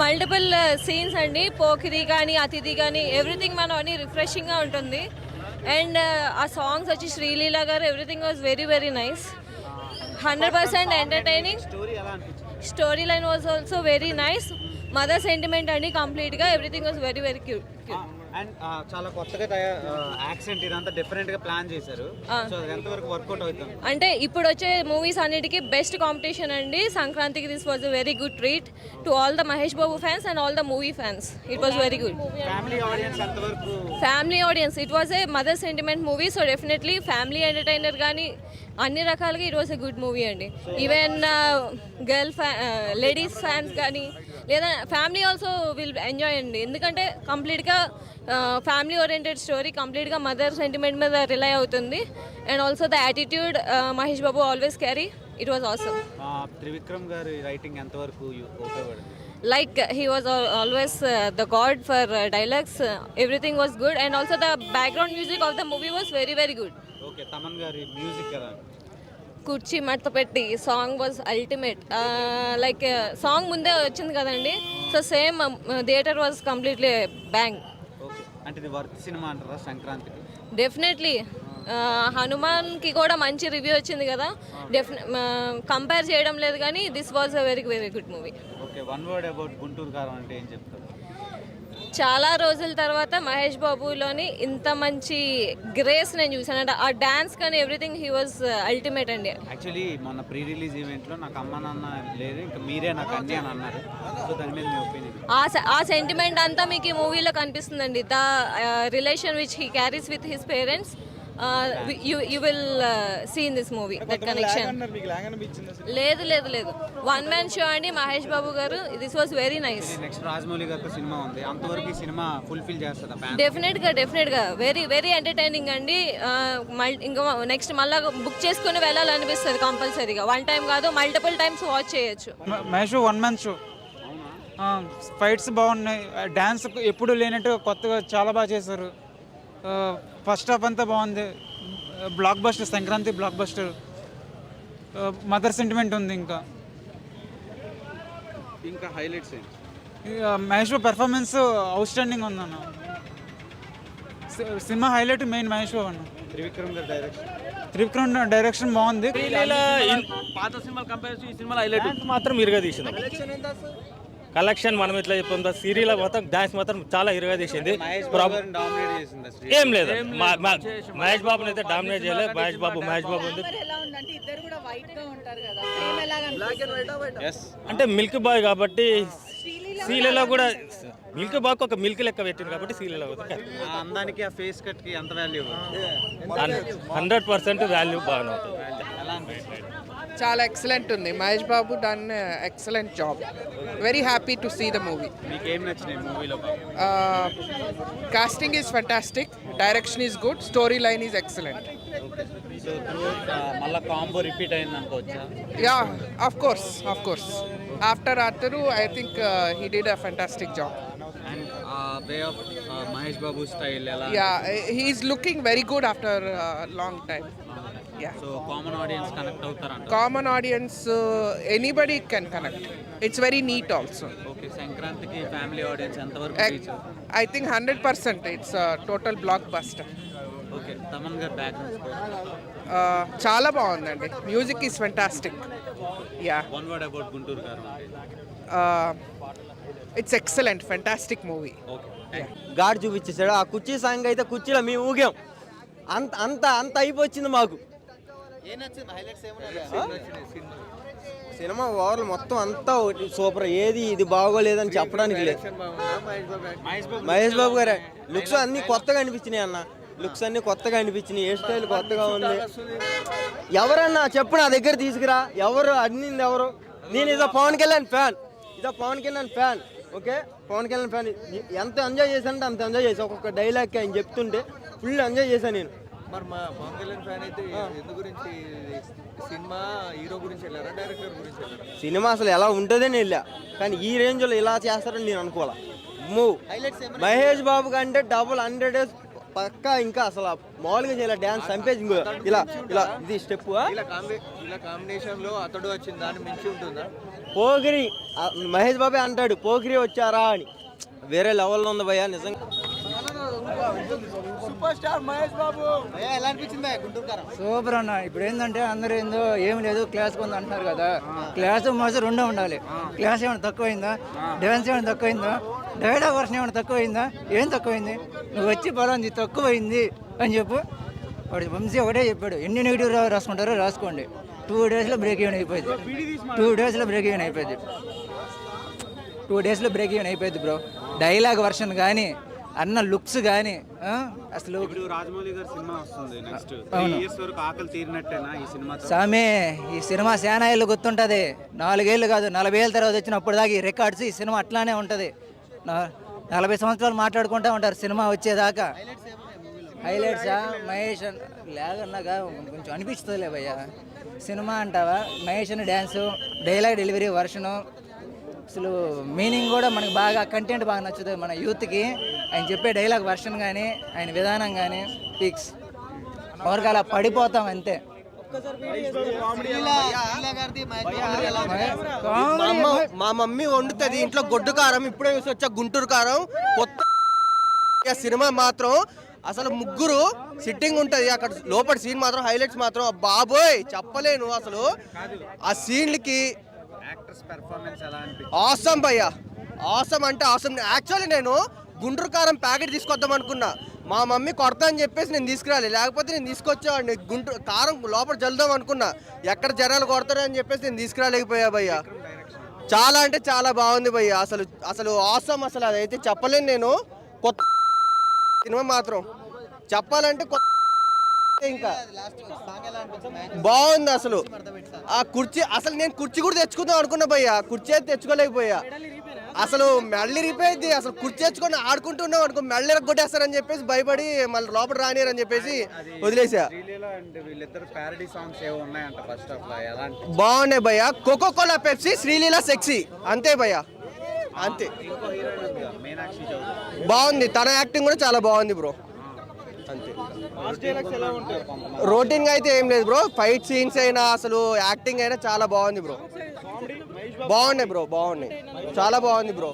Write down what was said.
Multiple scenes అండి, పోకిరి కానీ అతిథి కానీ ఎవ్రీథింగ్ మనం అన్ని రిఫ్రెషింగ్గా ఉంటుంది. అండ్ ఆ సాంగ్స్ వచ్చి శ్రీలీల గారు everything was very very nice. 100% entertaining. Story line was also very nice. Mother sentiment అండి కంప్లీట్గా. Everything was very very cute. And చాలా కొత్తగా యాక్సెంట్ ఇదంతా డిఫరెంట్ గా ప్లాన్ చేశారు. సో ఎంతవరకు వర్కౌట్ అవుతుంది అంటే ఇప్పుడు వచ్చే మూవీస్ అన్నిటికీ బెస్ట్ కాంపిటీషన్ అండి సంక్రాంతికి. This was a very good treat to all the Mahesh Babu fans and all the movie fans. It was very good. Family audience. It was a mother sentiment movie. So definitely family entertainer కానీ అన్ని రకాలుగా it was a good movie అండి. Even ladies fans కానీ లేదా family also will enjoy అండి. ఎందుకంటే కంప్లీట్గా family oriented story, కంప్లీట్గా మదర్ సెంటిమెంట్ మీద రిలై అవుతుంది. And also the attitude Mahesh Babu always carry. It was awesome. Trivikram గారి రైటింగ్ ఎంతవరకు ఉపయోగపడింది? Like he was always the god for dialogues. Everything was good and also the background music of the movie was very very good. Okay, Taman gari music kada కుర్చీ మడత పెట్టి song was ultimate. Like song ముందే వచ్చింది కదండి. So same theatre was completely bang. Okay, అంటే ఇది worth cinema అంటారా సంక్రాంతికి? డెఫినెట్లీ. హనుమాన్కి కూడా మంచి రివ్యూ వచ్చింది కదా. కంపేర్ చేయడం లేదు కానీ this was a very very good movie. Okay, one word about Guntur కారం అంటే ఏం చెప్తారు? చాలా రోజుల తర్వాత మహేష్ బాబులోని ఇంత మంచి గ్రేస్ నేను చూసాను. అంటే ఆ డాన్స్ కానీ ఎవ్రీథింగ్ హీ వాజ్ అల్టిమేట్ అండి. యాక్చువల్లీ మొన్న ప్రీ రిలీజ్ ఈవెంట్లో నాకు అమ్మ నాన్న లేదు, ఇంకా మీరే నాకు అన్నీ అని అన్నారు. సో దాని మీద మీ ఒపీనియన్? ఆ సెంటిమెంట్ అంతా మీకు ఈ మూవీలో కనిపిస్తుందండి. The relation which he carries with his parents. You will see in this movie that connection. లేదు లేదు లేదు, వన్ మ్యాన్ షో అండి మహేష్ బాబు గారు. This was very nice. Next Rajamouli గారితో సినిమా ఉంది, అంతవరకు ఈ సినిమా ఫుల్ఫిల్ చేస్తుందా? డెఫినెట్గా వెరీ వెరీ ఎంటర్టైనింగ్ అండి. ఇంకా నెక్స్ట్ మళ్ళీ బుక్ చేసుకుని వెళ్ళాలనిపిస్తుంది కంపల్సరీగా. వన్ టైం కాదు, మల్టిపుల్ టైమ్స్ వాచ్ చేయొచ్చు. Mahesh one man show. Fights బాగున్నాయి, డ్యాన్స్ ఎప్పుడు లేనట్టు కొత్తగా చాలా బాగా చేశారు. ఫస్ట్ హాఫ్ అంతా బాగుంది. Block buster, Sankranti block buster. Mother sentiment ఉంది. ఇంకా highlights Mahesh Babu performance out standing ఉందన్న. Cinema highlight main Mahesh Babu అన్న. త్రివిక్రమ్ డైరెక్షన్ బాగుంది. పాత సినిమా కంపేర్ ఈ సినిమా హైలైట్ మాత్రం ఇరుగా తీసింది. కలెక్షన్ మనం ఇట్లా చెప్తాం, సీరియల్ మొత్తం డాన్స్ మాత్రం చాలా ఇరుగా తీసింది. ఏం లేదు, మహేష్ బాబుని అయితే డామినేట్ చేయలేదు. మహేష్ బాబు ఉంది. అంటే మిల్క్ బాయ్ కాబట్టి సీరియల్లో కూడా మిల్క్ బాయ్ ఒక మిల్క్ లెక్క పెట్టింది కాబట్టి సీరియల్ అందానికి ఆ ఫేస్ కట్ కి ఎంత వాల్యూ? 100% వాల్యూ బాగానే ఉంటుంది. చాలా ఎక్సలెంట్ ఉంది. Mahesh Babu done excellent job. Very happy to see the movie. మీకు ఏం నచ్చినాయి మూవీలో? Casting is fantastic, direction is good, story line is excellent. So మళ్ళీ కాంబో రిపీట్ అయింది అనుకోవచ్చా? Yeah, of course. ఆఫ్టర్ అతను I think he did a fantastic job. And way of Mahesh Babu style ఎలా? Yeah, he is looking very good after long time. So common audience connect అవుతారంట? Common audience, anybody can connect. It's very neat also. Okay, సంక్రాంతికి family audience ఎంతవరకు? I think 100% it's total blockbuster. Okay, Thaman గారి background చాలా బాగుందండి. Music is fantastic. Yeah, one word about Guntur గారు? It's excellent, fantastic movie. God చూపించేసాడు. ఆ కుర్చీ song అయితే కుర్చీలో మేము ఊగాం. అంత అంత అంత అయిపోయింది మాకు. సినిమా ఓవర్లు మొత్తం అంతా సూపర్. ఏది ఇది బాగోలేదని చెప్పడానికి లేదు. మహేష్ బాబు గారే లుక్స్ అన్ని కొత్తగా అనిపించినాయి అన్న. లుక్స్ అన్ని కొత్తగా అనిపించినాయి. హెయిర్ స్టైల్ కొత్తగా ఉంది. ఎవరన్నా చెప్పు, నా దగ్గర తీసుకురా. ఎవరు అన్నింది ఎవరు? నేను ఇదో Pawan Kalyan fan. Okay, Pawan Kalyan fan. ఎంత ఎంజాయ్ చేశానంటే అంత ఎంజాయ్ చేశాను. ఒక్కొక్క డైలాగ్ ఆయన చెప్తుంటే ఫుల్ ఎంజాయ్ చేశాను నేను. మరి మా పవన్ కళ్యాణ్ ఫ్యాన్ అయితే ఎందు గురించి? సినిమా హీరో గురించి వెళ్ళారా, డైరెక్టర్ గురించి వెళ్ళారా? సినిమా అసలు ఎలా ఉంటుందని వెళ్ళా, కానీ ఈ రేంజ్లో ఇలా చేస్తారని నేను అనుకోవాలా. మహేష్ బాబు కంటే డబుల్ 100 పక్కా. ఇంకా అసలు మామూలుగా చేయాలి డ్యాన్స్ సంపేజ్. ఇలా ఇలా ఇది స్టెప్. ఇలా కాంబినేషన్ లో అతడు వచ్చింది, దాన్ని మించి ఉంటుందా? పోకిరి మహేష్ బాబే అంటాడు పోకిరి వచ్చారా అని. వేరే లెవెల్లో ఉంది భయ్యా నిజంగా. సూపర్ స్టార్ మహేష్ బాబు ఎలా అనిపించింది గుంటూరు కారం? సూపర్ అన్న. ఇప్పుడు ఏంటంటే అందరూ ఏందో ఏం లేదు క్లాస్ కొంత అంటున్నారు కదా, క్లాస్ మాస్ రెండో ఉండాలి. క్లాస్ ఏమైనా తక్కువైందా, డ్యాన్స్ ఏమైనా తక్కువైందా, డైలాగ్ వర్షన్ ఏమైనా తక్కువైందా? ఏం తక్కువైంది? నువ్వు వచ్చి పలాంది తక్కువైంది అని చెప్పు. వాడు వంశీ ఒకటే చెప్పాడు, ఎన్ని నెగిటివ్ రాసుకుంటారో రాసుకోండి, 2 డేస్లో బ్రేక్ ఈవెన్ అయిపోయింది. 2 డేస్లో బ్రేక్ ఈవెన్ అయిపోయింది. 2 డేస్లో బ్రేక్ ఈవెన్ అయిపోయింది బ్రో. డైలాగ్ వర్షన్ కానీ అన్న లుక్స్ కానీ అసలు. ఇప్పుడు రాజమౌళి గారి సినిమా వస్తుంది నెక్స్ట్ 3 ఇయర్స్ వరకు ఆకలి తీరినట్టేనా ఈ సినిమా? సామే ఈ సినిమా శానా ఏళ్ళు గుర్తుంటుంది. 4 ఏళ్ళు కాదు 40 ఏళ్ళ తర్వాత వచ్చినప్పుడు దాకా ఈ రికార్డ్స్ ఈ సినిమా అట్లానే ఉంటుంది. 40 సంవత్సరాలు మాట్లాడుకుంటూ ఉంటారు సినిమా వచ్చేదాకా. హైలైట్సా మహేష్ లేదన్నాగా కొంచెం అనిపిస్తుందిలే భయ్య. సినిమా అంటావా, మహేష్ అని డ్యాన్సు, డైలాగ్ డెలివరీ వర్షను, అసలు మీనింగ్ కూడా మనకు బాగా కంటెంట్ బాగా నచ్చుతుంది మన యూత్కి. ఆయన చెప్పే డైలాగ్ వర్షన్ కానీ ఆయన విధానం కానీ పిక్స్ ఎవరికి అలా పడిపోతాం అంతే. మా మమ్మీ వండుతుంది ఇంట్లో గొడ్డు కారం, ఇప్పుడే చూసి వచ్చా గుంటూరు కారం. కొత్త సినిమా మాత్రం అసలు ముగ్గురు సిట్టింగ్ ఉంటుంది అక్కడ లోపల. సీన్ మాత్రం హైలైట్స్ మాత్రం బాబోయ్ చెప్పలేను అసలు. ఆ సీన్లకి యాక్టర్స్ పెర్ఫార్మెన్స్ ఎలా అనిపించింది? ఆసమ్ భయ్యా, ఆసమ్ అంటే ఆసమ్. యాక్చువల్లీ నేను గుంటూరు కారం ప్యాకెట్ తీసుకొద్దాం అనుకున్నా, మా మమ్మీ కొడతా అని చెప్పేసి నేను తీసుకురాలి, లేకపోతే నేను తీసుకొచ్చేవాడిని. గుంటూరు కారం లోపల జల్దాం అనుకున్నా, ఎక్కడ జనాలు కొడతారు అని చెప్పేసి నేను తీసుకురాలేకపోయా భయ్యా. చాలా అంటే చాలా బాగుంది భయ్యా. అసలు అసలు ఆసమ్ అసలు అదైతే చెప్పలేను నేను. కొత్త సినిమా మాత్రం చెప్పాలంటే ఇంకా బాగుంది అసలు. ఆ కుర్చీ అసలు నేను కుర్చీ కూడా తెచ్చుకుందాం అనుకున్నా భయ్యా, కుర్చీ అయితే తెచ్చుకోలేకపోయా. అసలు మెళ్ళి రిపోయింది. అసలు కుర్చీ తెచ్చుకొని ఆడుకుంటున్నాం అనుకో మెళ్ళి కొట్టేస్తారని చెప్పేసి భయపడి మళ్ళీ లోపల రానియరని చెప్పేసి వదిలేసా. బాగున్నాయి భయ్యా. Coca Cola Pepsi, Sreeleela sexy, అంతే భయ్యా అంతే. బాగుంది, తన యాక్టింగ్ కూడా చాలా బాగుంది బ్రో అంతే. రొటీన్ గా అయితే ఏం లేదు బ్రో. ఫైట్ సీన్స్ అయినా అసలు యాక్టింగ్ అయినా చాలా బాగుంది బ్రో. బాగున్నాయి బ్రో, బాగున్నాయి, చాలా బాగుంది బ్రో.